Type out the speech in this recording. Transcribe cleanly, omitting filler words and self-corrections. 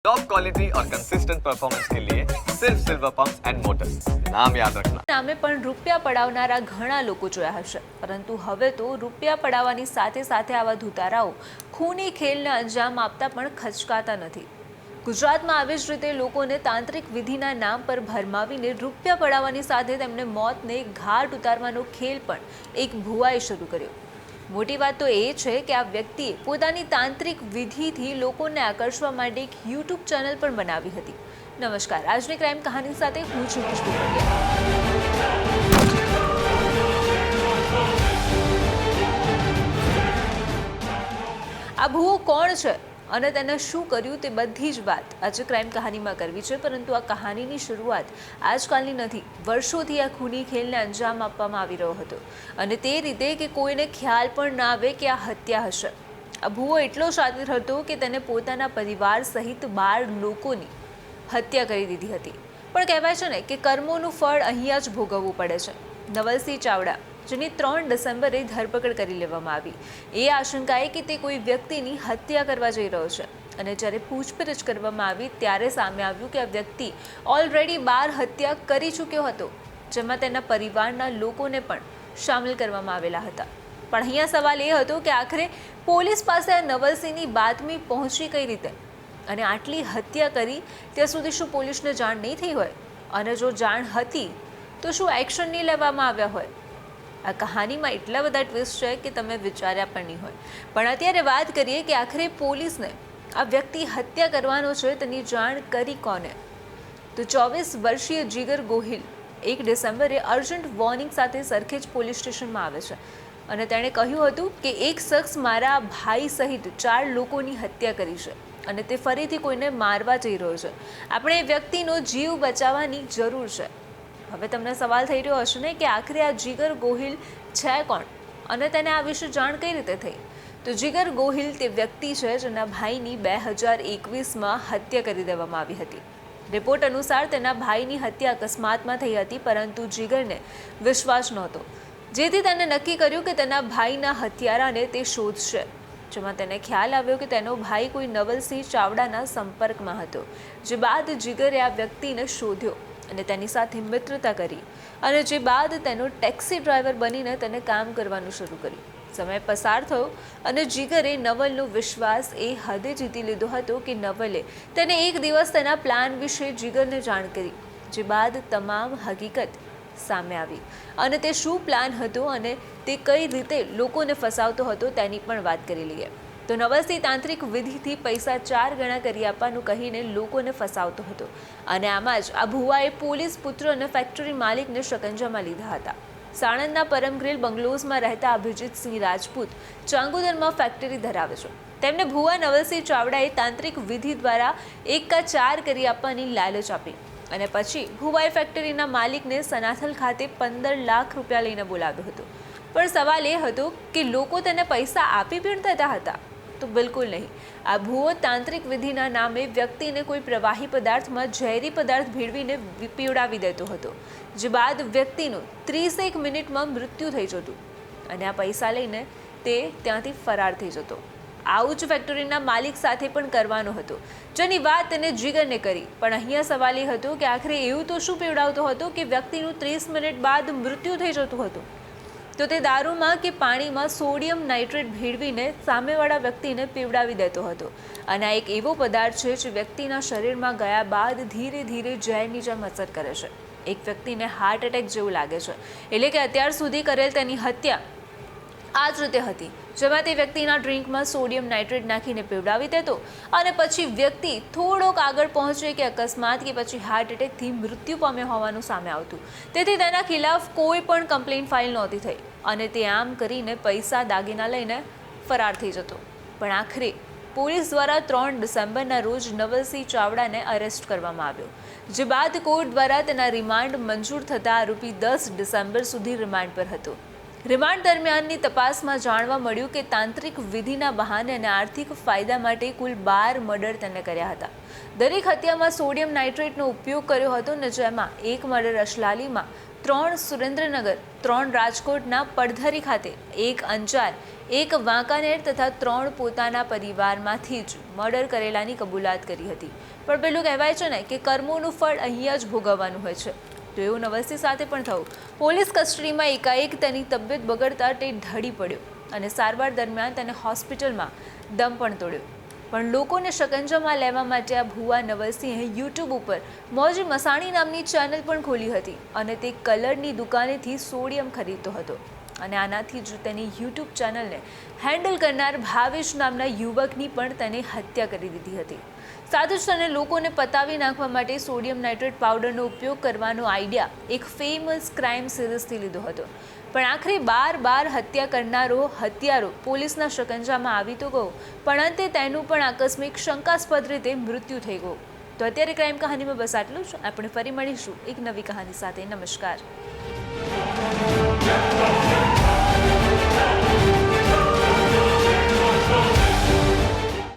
Top quality और consistent performance के लिए सिर्फ सिल्वर पंप्स एंड मोटर्स, नाम याद रखना। નામે પણ રૂપિયા પડાવનારા ઘણા લોકો જોયા હશે, પરંતુ હવે તો રૂપિયા પડાવવાની સાથે સાથે આવા ધુતારાઓ ખૂની ખેલને અંજામ આપતા પણ ખચકાતા નથી. ગુજરાતમાં આવી જ રીતે લોકોને તાંત્રિક વિધિના નામ પર ભરમાવીને રૂપિયા પડાવવાની સાથે તેમને મોતને ઘાટ ઉતારવાનો ખેલ પણ એક ભુવાએ શરૂ કર્યો. મોટી વાત તો એ છે કે આ વ્યક્તિએ પોતાની તાંત્રિક વિધિથી લોકોને આકર્ષવા માટે એક યુટ્યુબ ચેનલ પણ બનાવી હતી. નમસ્કાર, આજની ક્રાઇમ કહાની સાથે હું છું ખુશ્બુ પંડ્યા. આ ભુવો કોણ છે અને તેને શું કર્યું તે બધી જ વાત આજે ક્રાઇમ કહાનીમાં કરવી છે. પરંતુ આ કહાનીની શરૂઆત આજકાલની નથી. વર્ષોથી આ ખૂની ખેલને અંજામ આપવામાં આવી રહ્યો હતો, અને તે રીતે કે કોઈને ખ્યાલ પણ ના આવે કે આ હત્યા હશે. આ ભુવો એટલો શાતિર હતો કે તેને પોતાના પરિવાર સહિત 12 લોકોની હત્યા કરી દીધી હતી. પણ કહેવાય છે ને કે કર્મોનું ફળ અહીંયા જ ભોગવવું પડે છે. નવલસિંહ ચાવડા, જેની 3 ડિસેમ્બરે ધરપકડ કરી લેવામાં આવી, એ આશંકાએ કે તે કોઈ વ્યક્તિની હત્યા કરવા જઈ રહ્યો છે. અને જ્યારે પૂછપરછ કરવામાં આવી ત્યારે સામે આવ્યું કે આ વ્યક્તિ ઓલરેડી 12 હત્યા કરી ચૂક્યો હતો, જેમાં તેના પરિવારના લોકોને પણ સામેલ કરવામાં આવેલા હતા. પણ અહીંયા સવાલ એ હતો કે આખરે પોલીસ પાસે આ નવલસિંહની બાતમી પહોંચી કઈ રીતે, અને આટલી હત્યા કરી ત્યાં સુધી શું પોલીસને જાણ નહીં થઈ હોય, અને જો જાણ હતી તો શું એક્શન નહીં લેવામાં આવ્યા હોય. આ કહાનીમાં એટલા બધા ટ્વિસ્ટ છે કે તમે વિચાર્યા પણ નહીં હોય. પણ અત્યારે વાત કરીએ કે આખરે પોલીસને આ વ્યક્તિ હત્યા કરવાનો છે તેની જાણ કરી કોને. તો 24 વર્ષીય જીગર ગોહિલ 1 ડિસેમ્બરે અર્જન્ટ વોર્નિંગ સાથે સરખેજ પોલીસ સ્ટેશનમાં આવે છે, અને તેણે કહ્યું હતું કે એક શખ્સ મારા ભાઈ સહિત 4 લોકોની હત્યા કરી છે, અને તે ફરીથી કોઈને મારવા જઈ રહ્યો છે. આપણે એ વ્યક્તિનો જીવ બચાવવાની જરૂર છે. હવે તમને સવાલ થઈ રહ્યો હશે ને કે આખરે આ જીગર ગોહિલ છે કોણ, અને તેને આ વિશે જાણ કઈ રીતે થઈ. તો જીગર ગોહિલ તે વ્યક્તિ છે જેના ભાઈની 2021માં હત્યા કરી દેવામાં આવી હતી. રિપોર્ટ અનુસાર તેના ભાઈની હત્યા અકસ્માતમાં થઈ હતી, પરંતુ જીગરને વિશ્વાસ નહોતો, જેથી તેને નક્કી કર્યું કે તેના ભાઈના હત્યારાને તે શોધશે. જેમાં તેને ખ્યાલ આવ્યો કે તેનો ભાઈ કોઈ નવલસિંહ ચાવડાના સંપર્કમાં હતો. જે બાદ જીગરે આ વ્યક્તિને શોધ્યો અને તેની સાથે મિત્રતા કરી, અને જે બાદ તેનો ટેક્સી ડ્રાઈવર બનીને તેને કામ કરવાનું શરૂ કર્યું. સમય પસાર થયો અને જીગરે નવલનો વિશ્વાસ એ હદે જીતી લીધો હતો કે નવલે તેને એક દિવસ તેના પ્લાન વિશે જીગરને જાણ કરી. જે બાદ તમામ હકીકત સામે આવી, અને તે શું પ્લાન હતો અને તે કઈ રીતે લોકોને ફસાવતો હતો તેની પણ વાત કરી લઈએ. તો નવલસિંહ તાંત્રિક વિધિથી પૈસા 4 ગણા કરી આપવાનું કહીને લોકોને ફસાવતો હતો, અને આમાં જ આ ભુવાએ પોલીસ પુત્ર અને ફેક્ટરી માલિકને શકંજામાં લીધા હતા. સાણંદના પરમગ્રીલ બંગલોઝમાં રહેતા અભિજીતસિંહ રાજપૂત ચાંગુદરમાં ફેક્ટરી ધરાવે છે. તેમને ભુવા નવલસિંહ ચાવડાએ તાંત્રિક વિધિ દ્વારા 1 કા 4 કરી આપવાની લાલચ આપી, અને પછી ભુવાએ ફેક્ટરીના માલિકને સનાથલ ખાતે 15 લાખ રૂપિયા લઈને બોલાવ્યો હતો. પણ સવાલ એ હતો કે લોકો તેને પૈસા આપી પણ દેતા હતા? તો બિલકુલ નહીં. આ ભુવો તાંત્રિક વિધિના નામે વ્યક્તિને કોઈ પ્રવાહી પદાર્થમાં ઝેરી પદાર્થ ભેળવીને પીવડાવી દેતો હતો, જે બાદ વ્યક્તિનું 30 મિનિટમાં મૃત્યુ થઈ જતું, અને આ પૈસા લઈને તે ત્યાંથી ફરાર થઈ જતો. આવું જ ફેક્ટરીના માલિક સાથે પણ કરવાનો હતો, જેની વાત તેને જીગરને કરી. પણ અહીંયા સવાલ એ હતો કે આખરે એવું તો શું પીવડાવતો હતો કે વ્યક્તિનું 30 મિનિટ બાદ મૃત્યુ થઈ જતું હતું. તો તે દારૂમાં કે પાણીમાં સોડિયમ નાઇટ્રેટ ભેળવીને સામેવાળા વ્યક્તિને પીવડાવી દેતો હતો. અને આ એક એવો પદાર્થ છે જે વ્યક્તિના શરીરમાં ગયા બાદ ધીરે ધીરે ઝેરની જેમ અસર કરે છે. એક વ્યક્તિને હાર્ટ એટેક જેવું લાગે છે. એટલે કે અત્યાર સુધી કરેલ તેની હત્યા આ જ રીતે હતી, જેમાં તે વ્યક્તિના ડ્રિંકમાં સોડિયમ નાઇટ્રેટ નાખીને પીવડાવી દેતો, અને પછી વ્યક્તિ થોડોક આગળ પહોંચે કે અકસ્માત કે પછી હાર્ટ એટેકથી મૃત્યુ પામ્યો હોવાનું સામે આવતું. તેથી તેના ખિલાફ કોઈ પણ કમ્પ્લેન ફાઇલ નહોતી થઈ, અને તે આમ કરીને પૈસા દાગીના લઈને ફરાર થઈ જતો. પણ આખરે પોલીસ દ્વારા 3 ડિસેમ્બરના રોજ નવલસિંહ ચાવડાને અરેસ્ટ કરવામાં આવ્યો, જે બાદ કોર્ટ દ્વારા તેના રિમાન્ડ મંજૂર થતાં આરોપી 10 ડિસેમ્બર સુધી રિમાન્ડ પર હતો. રિમાન્ડ દરમિયાનની તપાસમાં જાણવા મળ્યું કે તાંત્રિક વિધિના બહાને અને આર્થિક ફાયદા માટે કુલ 12 મર્ડર તેને કર્યા હતા. દરેક હત્યામાં સોડિયમ નાઇટ્રેટનો ઉપયોગ કર્યો હતો, અને જેમાં એક મર્ડર અશલાલીમાં 3 સુરેન્દ્રનગર, 3 રાજકોટના પડધરી ખાતે, 1 અંજાર, 1 વાંકાનેર તથા 3 પોતાના પરિવારમાંથી જ મર્ડર કરેલાની કબૂલાત કરી હતી. પણ પેલું કહેવાય છે ને કે કર્મોનું ફળ અહીંયા જ ભોગવવાનું હોય છે. તો એવું નવસ્તી સાથે પણ થયું. પોલીસ કસ્ટડીમાં એકાએક તેની તબિયત બગડતા તે ઢળી પડ્યો અને સારવાર દરમિયાન તેને હોસ્પિટલમાં દમ પણ તોડ્યો. પણ લોકોને શકંજામાં લેવા માટે આ ભુવા નવલસિંહે યુટ્યુબ ઉપર મોજી મસાણી નામની ચેનલ પણ ખોલી હતી અને તે કલરની દુકાનેથી સોડિયમ ખરીદતો હતો અને આનાથી જ તેની યુટ્યુબ ચેનલને હેન્ડલ કરનાર ભાવેશ નામના યુવકની પણ તેને હત્યા કરી દીધી હતી. સાથે જ તેને લોકોને પતાવી નાખવા માટે સોડિયમ નાઇટ્રેટ પાવડરનો ઉપયોગ કરવાનો આઈડિયા એક ફેમસ ક્રાઇમ સિરીઝથી લીધો હતો. પણ આખરે બાર હત્યા કરનારો હત્યારો પોલીસના શકંજામાં આવી તો ગયો, પણ અંતે તેનું પણ આકસ્મિક શંકાસ્પદ રીતે મૃત્યુ થઈ ગયું. તો અત્યારે ક્રાઇમ કહાનીમાં બસ આટલું જ. આપણે ફરી મળીશું એક નવી કહાની સાથે. નમસ્કાર.